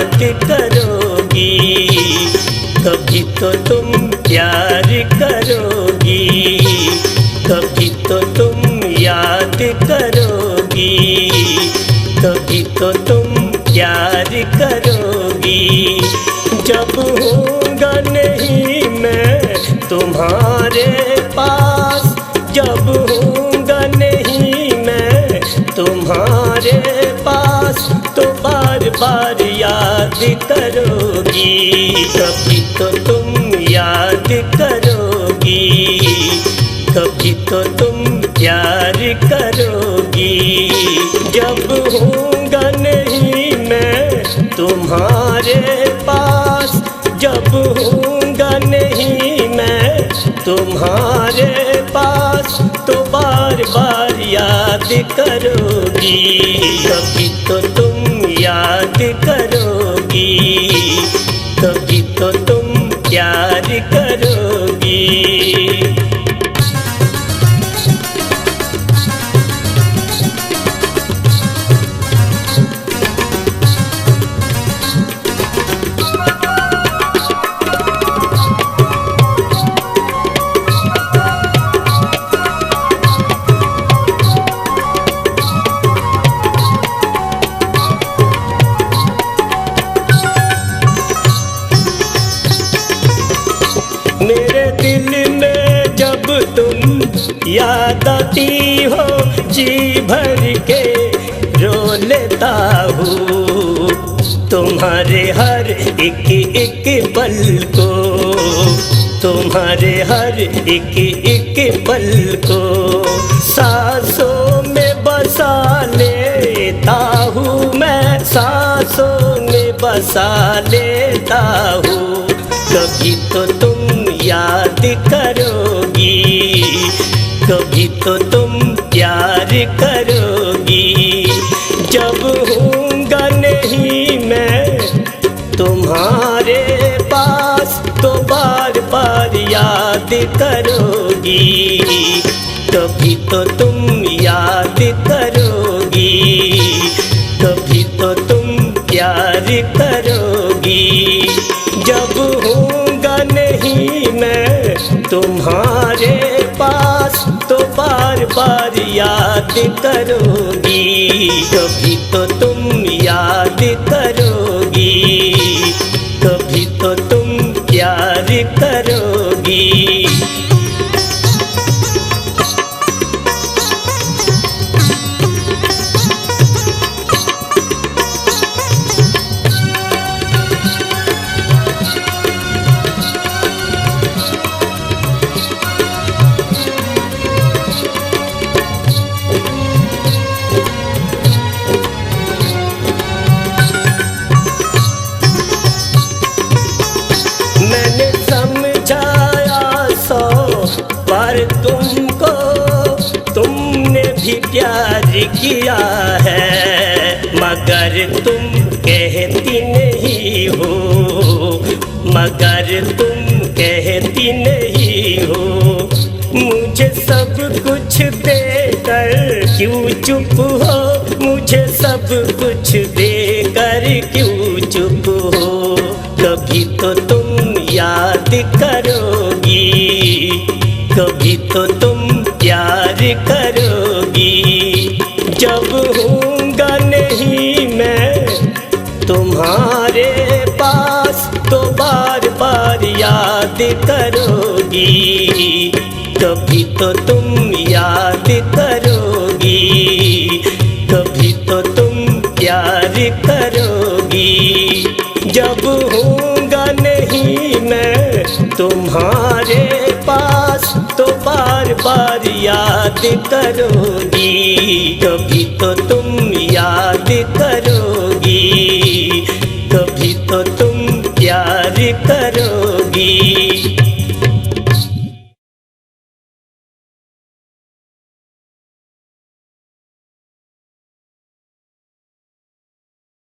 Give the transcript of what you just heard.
याद करोगी, कभी तो तुम प्यार करोगी, कभी तो तुम याद करोगी, कभी तो तुम प्यार करोगी। जब होऊंगा नहीं मैं तुम्हारे पास, जब होऊंगा नहीं मैं तुम्हारे पास, तो बार बार याद करोगी, कभी तो तुम याद करोगी, कभी तो तुम प्यार करोगी। जब होऊंगा नहीं मैं तुम्हारे पास, जब होऊंगा नहीं मैं तुम्हारे पास, तो बार बार याद करोगी, कभी तो तुम याद करोगी, कभी तो तुम प्यार करोगी। मेरे दिल में जब तुम याद आती हो, जी भर के रो लेता हूँ तुम्हारे हर एक एक पल को, तुम्हारे हर एक एक पल को सांसों में बसा लेता हूँ मैं, सांसों में बसा लेता हूँ। कभी तो तुम याद करोगी, कभी तो तुम प्यार करोगी। जब होऊंगा नहीं मैं तुम्हारे पास, तो बार बार याद करोगी, कभी तो तुम याद करोगी, कभी तो तुम प्यार करोगी। जब होऊंगा नहीं मैं तुम्हारे पास, तो बार बार याद करोगी, कभी तो तुम याद करोगी, कभी तो तुम प्यार करोगी। मैंने समझाया 100 बार तुमको, तुमने भी प्यार किया है, मगर तुम कहती नहीं हो, मगर तुम कहती नहीं हो। मुझे सब कुछ देकर क्यों चुप हो, मुझे सब कुछ देकर क्यों चुप हो। कभी तो तुम याद करोगी, कभी तो तुम प्यार करोगी। जब होऊंगा नहीं मैं तुम्हारे पास, तो बार बार याद करोगी, कभी तो तुम याद करोगी, कभी तो तुम प्यार करोगी। जब होऊंगा नहीं मैं तुम्हारे पास, तो बार बार याद करोगी, कभी तो तुम याद करोगी, कभी तो तुम प्यार करोगी।